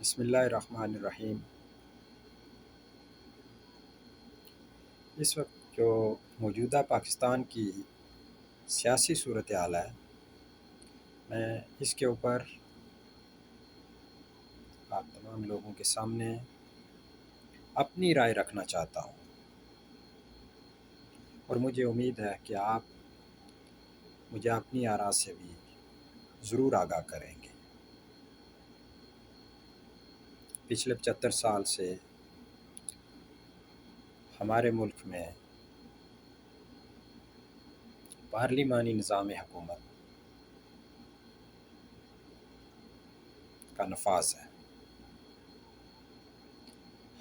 بسم اللہ الرحمن الرحیم۔ اس وقت جو موجودہ پاکستان کی سیاسی صورتحال ہے، میں اس کے اوپر آپ تمام لوگوں کے سامنے اپنی رائے رکھنا چاہتا ہوں، اور مجھے امید ہے کہ آپ مجھے اپنی آراء سے بھی ضرور آگاہ کریں گے۔ پچھلے 75 سال سے ہمارے ملک میں پارلیمانی نظام حکومت کا نفاذ ہے۔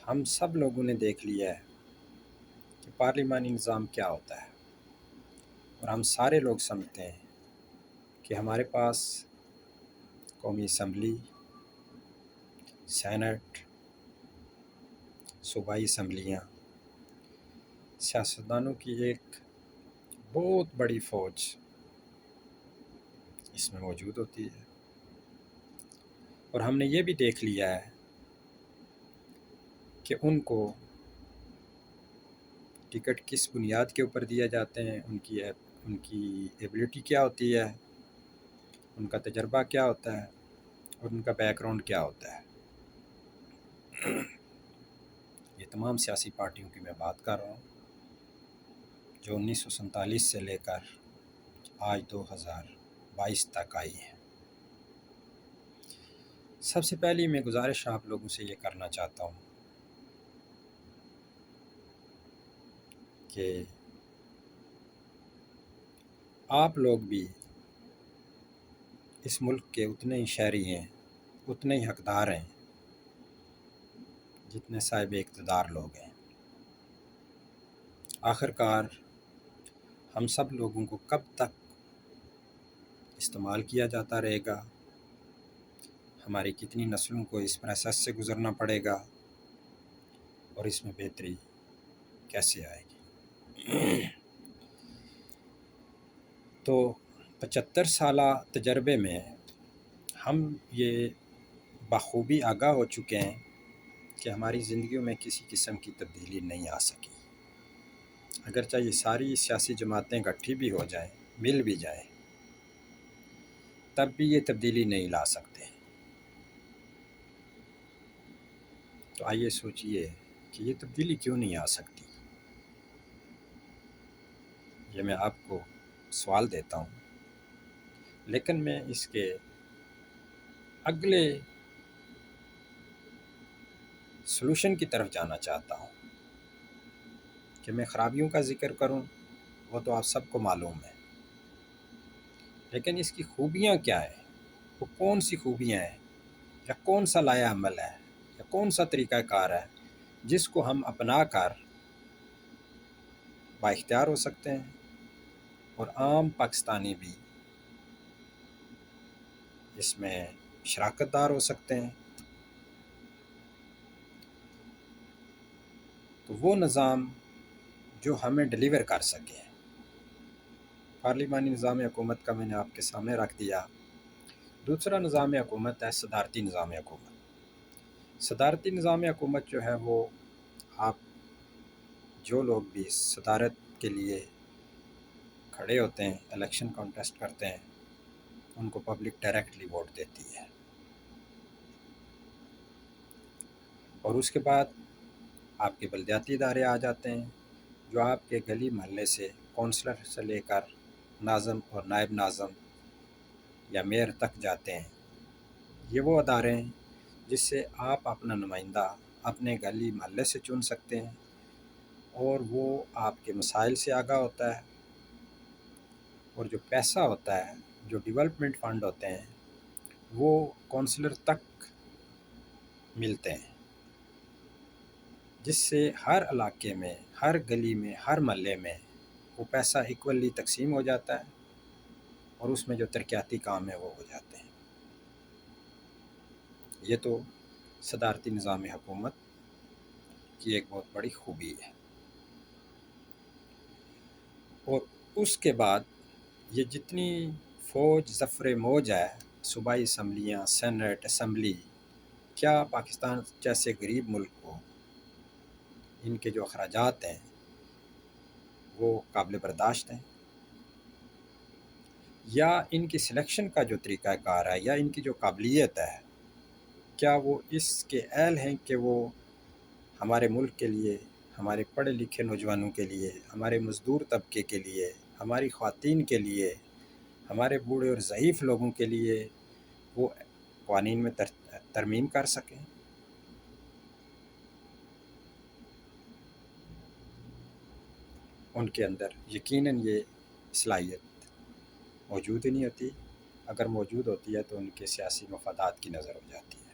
ہم سب لوگوں نے دیکھ لیا ہے کہ پارلیمانی نظام کیا ہوتا ہے، اور ہم سارے لوگ سمجھتے ہیں کہ ہمارے پاس قومی اسمبلی، سینٹ، صوبائی اسمبلیاں، سیاستدانوں کی ایک بہت بڑی فوج اس میں موجود ہوتی ہے، اور ہم نے یہ بھی دیکھ لیا ہے کہ ان کو ٹکٹ کس بنیاد کے اوپر دیا جاتے ہیں، ان کی ایبلٹی کیا ہوتی ہے، ان کا تجربہ کیا ہوتا ہے، اور ان کا بیک گراؤنڈ کیا ہوتا ہے۔ یہ تمام سیاسی پارٹیوں کی میں بات کر رہا ہوں جو 1947 سے لے کر آج 2022 تک آئی ہیں۔ سب سے پہلی میں گزارش آپ لوگوں سے یہ کرنا چاہتا ہوں کہ آپ لوگ بھی اس ملک کے اتنے ہی شہری ہیں، اتنے ہی حقدار ہیں جتنے صاحب اقتدار لوگ ہیں۔ آخر کار ہم سب لوگوں کو کب تک استعمال کیا جاتا رہے گا، ہماری کتنی نسلوں کو اس پروسیس سے گزرنا پڑے گا، اور اس میں بہتری کیسے آئے گی۔ تو 75 سالہ تجربے میں ہم یہ بخوبی آگاہ ہو چکے ہیں کہ ہماری زندگیوں میں کسی قسم کی تبدیلی نہیں آ سکی۔ اگرچہ یہ ساری سیاسی جماعتیں اکٹھی بھی ہو جائیں، مل بھی جائیں، تب بھی یہ تبدیلی نہیں لا سکتے۔ تو آئیے سوچئے کہ یہ تبدیلی کیوں نہیں آ سکتی۔ یہ میں آپ کو سوال دیتا ہوں، لیکن میں اس کے اگلے سلوشن کی طرف جانا چاہتا ہوں۔ کہ میں خرابیوں کا ذکر کروں وہ تو آپ سب کو معلوم ہے، لیکن اس کی خوبیاں کیا ہیں، وہ کون سی خوبیاں ہیں، یا کون سا لایا عمل ہے، یا کون سا طریقہ کار ہے جس کو ہم اپنا کر بااختیار ہو سکتے ہیں، اور عام پاکستانی بھی اس میں شراکت دار ہو سکتے ہیں۔ تو وہ نظام جو ہمیں ڈیلیور کر سکے۔ پارلیمانی نظام حکومت کا میں نے آپ کے سامنے رکھ دیا۔ دوسرا نظام حکومت ہے صدارتی نظام حکومت۔ صدارتی نظام حکومت جو ہے وہ آپ جو لوگ بھی صدارت کے لیے کھڑے ہوتے ہیں، الیکشن کانٹیسٹ کرتے ہیں، ان کو پبلک ڈائریکٹلی ووٹ دیتی ہے، اور اس کے بعد آپ کے بلدیاتی ادارے آ جاتے ہیں جو آپ کے گلی محلے سے کونسلر سے لے کر ناظم اور نائب ناظم یا میئر تک جاتے ہیں۔ یہ وہ ادارے ہیں جس سے آپ اپنا نمائندہ اپنے گلی محلے سے چن سکتے ہیں، اور وہ آپ کے مسائل سے آگاہ ہوتا ہے، اور جو پیسہ ہوتا ہے، جو ڈیولپمنٹ فنڈ ہوتے ہیں، وہ کونسلر تک ملتے ہیں، جس سے ہر علاقے میں، ہر گلی میں، ہر محلے میں وہ پیسہ ایکولی تقسیم ہو جاتا ہے، اور اس میں جو ترقیاتی کام ہے وہ ہو جاتے ہیں۔ یہ تو صدارتی نظام حکومت کی ایک بہت بڑی خوبی ہے۔ اور اس کے بعد یہ جتنی فوج ظفر موج ہے، صوبائی اسمبلیاں، سینٹ، اسمبلی، کیا پاکستان جیسے غریب ملک کو ان کے جو اخراجات ہیں وہ قابل برداشت ہیں؟ یا ان کی سلیکشن کا جو طریقہ کار ہے یا ان کی جو قابلیت ہے، کیا وہ اس کے اہل ہیں کہ وہ ہمارے ملک کے لیے، ہمارے پڑھے لکھے نوجوانوں کے لیے، ہمارے مزدور طبقے کے لیے، ہماری خواتین کے لیے، ہمارے بوڑھے اور ضعیف لوگوں کے لیے وہ قوانین میں ترمیم کر سکیں؟ ان کے اندر یقیناً یہ صلاحیت موجود ہی نہیں ہوتی، اگر موجود ہوتی ہے تو ان کے سیاسی مفادات کی نظر ہو جاتی ہے۔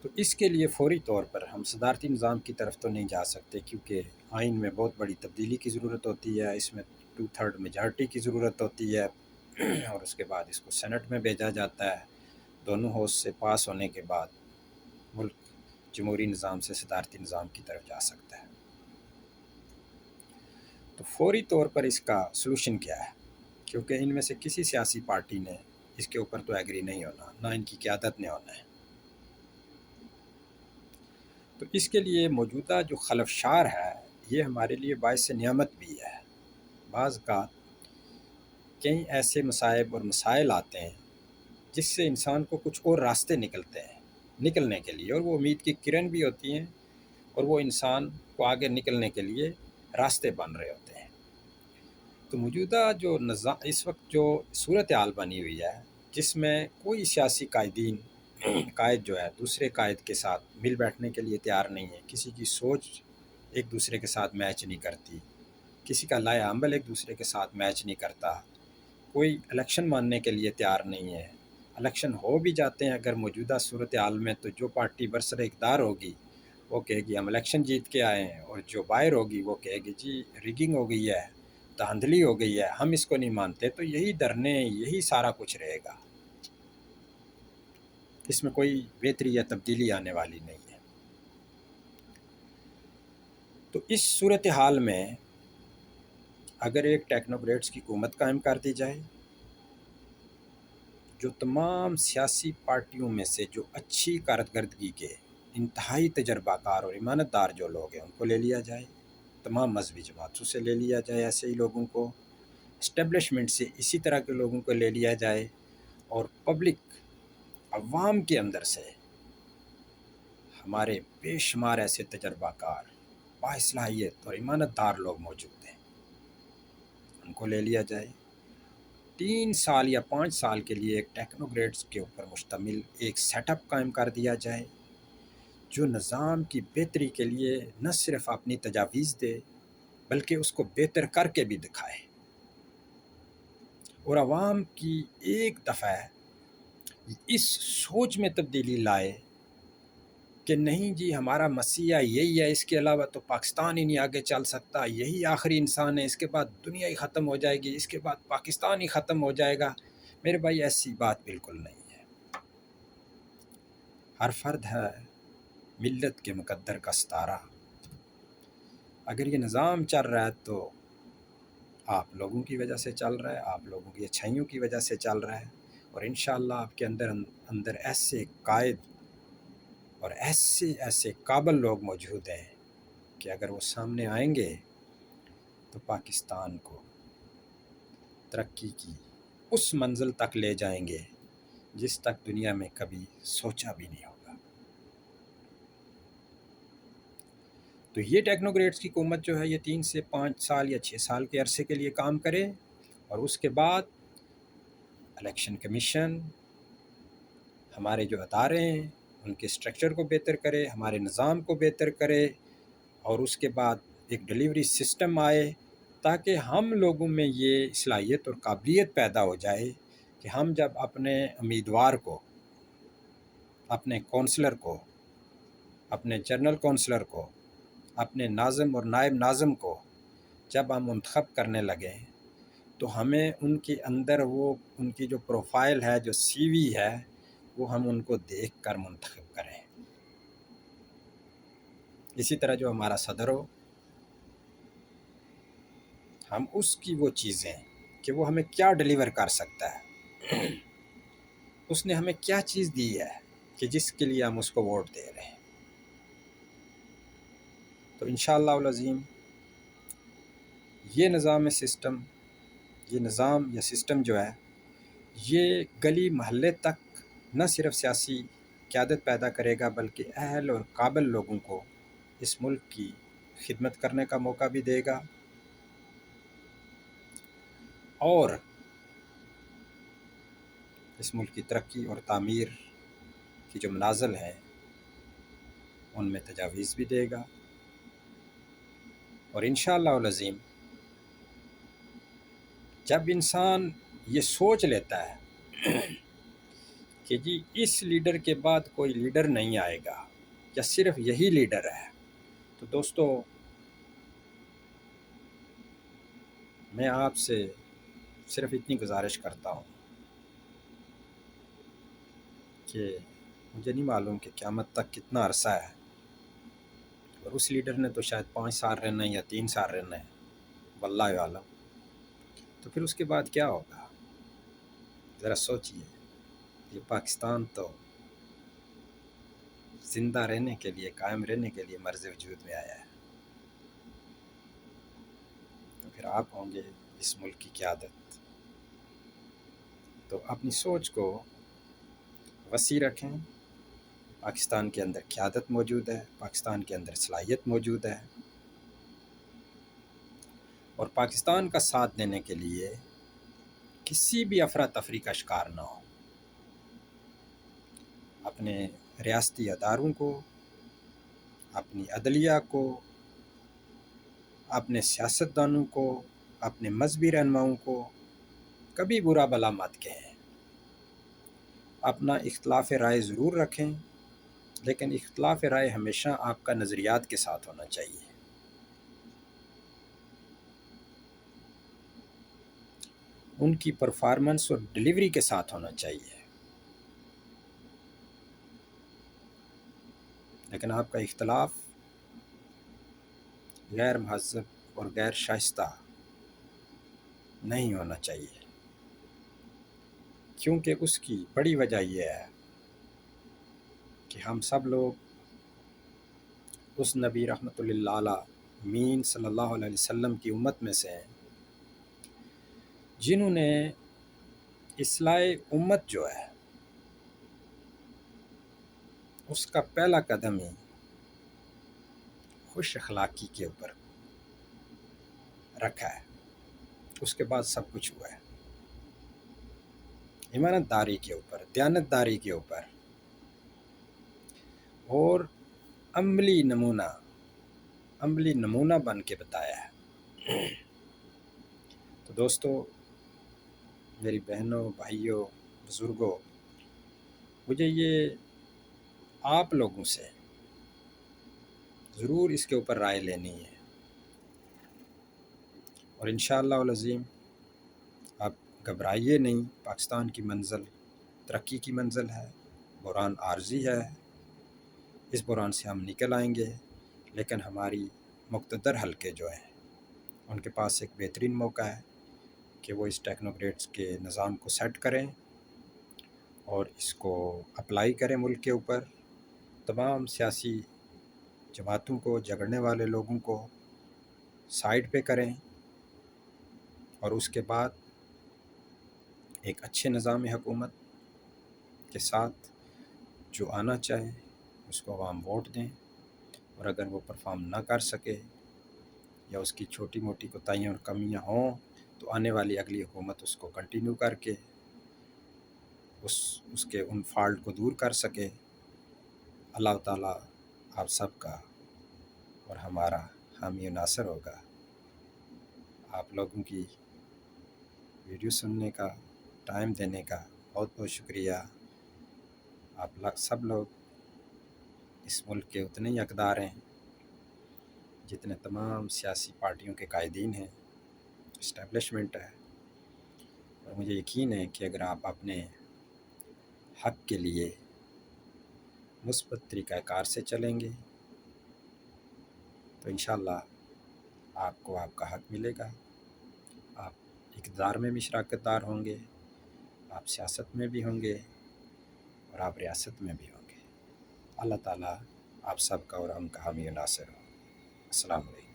تو اس کے لیے فوری طور پر ہم صدارتی نظام کی طرف تو نہیں جا سکتے، کیونکہ آئین میں بہت بڑی تبدیلی کی ضرورت ہوتی ہے، اس میں 2/3 میجارٹی کی ضرورت ہوتی ہے، اور اس کے بعد اس کو سینٹ میں بھیجا جاتا ہے۔ دونوں ہاؤس سے پاس ہونے کے بعد ملک جمہوری نظام سے صدارتی نظام کی طرف جا سکتا ہے۔ تو فوری طور پر اس کا سلوشن کیا ہے؟ کیونکہ ان میں سے کسی سیاسی پارٹی نے اس کے اوپر تو ایگری نہیں ہونا، نہ ان کی قیادت نے ہونا ہے۔ تو اس کے لیے موجودہ جو خلفشار ہے یہ ہمارے لیے باعث نعمت بھی ہے۔ بعض کا کئی ایسے مصائب اور مسائل آتے ہیں جس سے انسان کو کچھ اور راستے نکلتے ہیں نکلنے کے لیے، اور وہ امید کی کرن بھی ہوتی ہیں، اور وہ انسان کو آگے نکلنے کے لیے راستے بن رہے ہوتے ہیں۔ تو موجودہ جو نظام اس وقت جو صورتحال بنی ہوئی ہے، جس میں کوئی سیاسی قائد جو ہے دوسرے قائد کے ساتھ مل بیٹھنے کے لیے تیار نہیں ہے، کسی کی سوچ ایک دوسرے کے ساتھ میچ نہیں کرتی، کسی کا لائحہ عمل ایک دوسرے کے ساتھ میچ نہیں کرتا، کوئی الیکشن ماننے کے لیے تیار نہیں ہے۔ الیکشن ہو بھی جاتے ہیں اگر موجودہ صورتحال میں، تو جو پارٹی برسر اقتدار ہوگی وہ کہے گی ہم الیکشن جیت کے آئے ہیں، اور جو باہر ہوگی وہ کہے گی جی ریگنگ ہو گئی ہے، دھاندلی ہو گئی ہے، ہم اس کو نہیں مانتے۔ تو یہی دھرنے، یہی سارا کچھ رہے گا، اس میں کوئی بہتری یا تبدیلی آنے والی نہیں ہے۔ تو اس صورتحال میں اگر ایک ٹیکنوکریٹس کی حکومت قائم کر دی جائے، جو تمام سیاسی پارٹیوں میں سے جو اچھی کارکردگی کے انتہائی تجربہ کار اور امانت دار جو لوگ ہیں ان کو لے لیا جائے، تمام مذہبی جماعتوں سے لے لیا جائے ایسے ہی لوگوں کو، اسٹیبلشمنٹ سے اسی طرح کے لوگوں کو لے لیا جائے، اور پبلک عوام کے اندر سے ہمارے بے شمار ایسے تجربہ کار، باصلاحیت اور امانت دار لوگ موجود ہیں، ان کو لے لیا جائے۔ 3 سال یا 5 سال کے لیے ایک ٹیکنوکریٹس کے اوپر مشتمل ایک سیٹ اپ قائم کر دیا جائے، جو نظام کی بہتری کے لیے نہ صرف اپنی تجاویز دے بلکہ اس کو بہتر کر کے بھی دکھائے، اور عوام کی ایک دفعہ اس سوچ میں تبدیلی لائے کہ نہیں جی ہمارا مسیح یہی ہے، اس کے علاوہ تو پاکستان ہی نہیں آگے چل سکتا، یہی آخری انسان ہے، اس کے بعد دنیا ہی ختم ہو جائے گی، اس کے بعد پاکستان ہی ختم ہو جائے گا۔ میرے بھائی ایسی بات بالکل نہیں ہے۔ ہر فرد ہے ملت کے مقدر کا ستارہ۔ اگر یہ نظام چل رہا ہے تو آپ لوگوں کی وجہ سے چل رہا ہے، آپ لوگوں کی اچھائیوں کی وجہ سے چل رہا ہے، اور انشاءاللہ آپ کے اندر ایسے قائد اور ایسے قابل لوگ موجود ہیں کہ اگر وہ سامنے آئیں گے تو پاکستان کو ترقی کی اس منزل تک لے جائیں گے جس تک دنیا میں کبھی سوچا بھی نہیں ہوگا۔ تو یہ ٹیکنوکریٹس کی حکومت جو ہے یہ 3 سے 5 سال یا 6 سال کے عرصے کے لیے کام کرے، اور اس کے بعد الیکشن کمیشن ہمارے جو ادارے ہیں ان کے اسٹرکچر کو بہتر کرے، ہمارے نظام کو بہتر کرے، اور اس کے بعد ایک ڈیلیوری سسٹم آئے تاکہ ہم لوگوں میں یہ صلاحیت اور قابلیت پیدا ہو جائے کہ ہم جب اپنے امیدوار کو، اپنے کونسلر کو، اپنے جنرل کونسلر کو، اپنے ناظم اور نائب ناظم کو جب ہم منتخب کرنے لگیں تو ہمیں ان کے اندر وہ ان کی جو پروفائل ہے، جو سی وی ہے، وہ ہم ان کو دیکھ کر منتخب کریں۔ اسی طرح جو ہمارا صدر ہو، ہم اس کی وہ چیزیں کہ وہ ہمیں کیا ڈیلیور کر سکتا ہے اس نے ہمیں کیا چیز دی ہے کہ جس کے لیے ہم اس کو ووٹ دے رہے ہیں۔ تو انشاءاللہ العظیم یہ نظام یا سسٹم جو ہے یہ گلی محلے تک نہ صرف سیاسی قیادت پیدا کرے گا بلکہ اہل اور قابل لوگوں کو اس ملک کی خدمت کرنے کا موقع بھی دے گا، اور اس ملک کی ترقی اور تعمیر کی جو منازل ہیں ان میں تجاویز بھی دے گا۔ اور انشاءاللہ العظیم جب انسان یہ سوچ لیتا ہے کہ جی اس لیڈر کے بعد کوئی لیڈر نہیں آئے گا یا صرف یہی لیڈر ہے، تو دوستو میں آپ سے صرف اتنی گزارش کرتا ہوں کہ مجھے نہیں معلوم کہ قیامت تک کتنا عرصہ ہے، اور اس لیڈر نے تو شاید 5 سال رہنا ہے یا 3 سال رہنا ہے، واللہ عالم۔ تو پھر اس کے بعد کیا ہوگا؟ ذرا سوچئے۔ یہ پاکستان تو زندہ رہنے کے لیے، قائم رہنے کے لیے مرز وجود میں آیا ہے، تو پھر آپ ہوں گے اس ملک کی قیادت۔ تو اپنی سوچ کو وسیع رکھیں۔ پاکستان کے اندر قیادت موجود ہے، پاکستان کے اندر صلاحیت موجود ہے، اور پاکستان کا ساتھ دینے کے لیے کسی بھی افراتفری کا شکار نہ ہو۔ اپنے ریاستی اداروں کو، اپنی عدلیہ کو، اپنے سیاستدانوں کو، اپنے مذہبی رہنماؤں کو کبھی برا بھلا مت کہیں۔ اپنا اختلاف رائے ضرور رکھیں، لیکن اختلاف رائے ہمیشہ آپ کا نظریات کے ساتھ ہونا چاہیے۔ ان کی پرفارمنس اور ڈیلیوری کے ساتھ ہونا چاہیے، لیکن آپ کا اختلاف غیر مہذب اور غیر شائستہ نہیں ہونا چاہیے، کیونکہ اس کی بڑی وجہ یہ ہے کہ ہم سب لوگ اس نبی رحمۃ اللہ علیہ مین صلی اللہ علیہ وسلم کی امت میں سے ہیں جنہوں نے اصلاح امت جو ہے اس کا پہلا قدم ہی خوش اخلاقی کے اوپر رکھا ہے، اس کے بعد سب کچھ ہوا ہے۔ امانت داری کے اوپر، دیانت داری کے اوپر، اور عملی نمونہ بن کے بتایا ہے۔ تو دوستو، میری بہنوں، بھائیوں، بزرگوں، مجھے یہ آپ لوگوں سے ضرور اس کے اوپر رائے لینی ہے، اور انشاءاللہ العظیم آپ گھبرائیے نہیں۔ پاکستان کی منزل ترقی کی منزل ہے، بحران عارضی ہے، اس بحران سے ہم نکل آئیں گے، لیکن ہماری مقتدر حلقے جو ہیں ان کے پاس ایک بہترین موقع ہے کہ وہ اس ٹیکنوکریٹس کے نظام کو سیٹ کریں اور اس کو اپلائی کریں ملک کے اوپر۔ تمام سیاسی جماعتوں کو، جھگڑنے والے لوگوں کو سائڈ پہ کریں، اور اس کے بعد ایک اچھے نظام حکومت کے ساتھ جو آنا چاہے اس کو عوام ووٹ دیں، اور اگر وہ پرفارم نہ کر سکے یا اس کی چھوٹی موٹی کوتاہیاں اور کمیاں ہوں تو آنے والی اگلی حکومت اس کو کنٹینیو کر کے اس کے ان فالٹ کو دور کر سکے۔ اللہ تعالیٰ آپ سب کا اور ہمارا حامی و ناصر ہوگا۔ آپ لوگوں کی ویڈیو سننے کا، ٹائم دینے کا بہت بہت شکریہ۔ آپ سب لوگ اس ملک کے اتنے ہی حقدار ہیں جتنے تمام سیاسی پارٹیوں کے قائدین ہیں، اسٹیبلشمنٹ ہے، اور مجھے یقین ہے کہ اگر آپ اپنے حق کے لیے مثبت طریقہ کار سے چلیں گے تو انشاءاللہ آپ کو آپ کا حق ملے گا۔ آپ اقتدار میں بھی شراکت دار ہوں گے، آپ سیاست میں بھی ہوں گے، اور آپ ریاست میں بھی ہوں گے۔ اللہ تعالیٰ آپ سب کا اور ہم کا حامی و ناصر ہو۔ السلام علیکم۔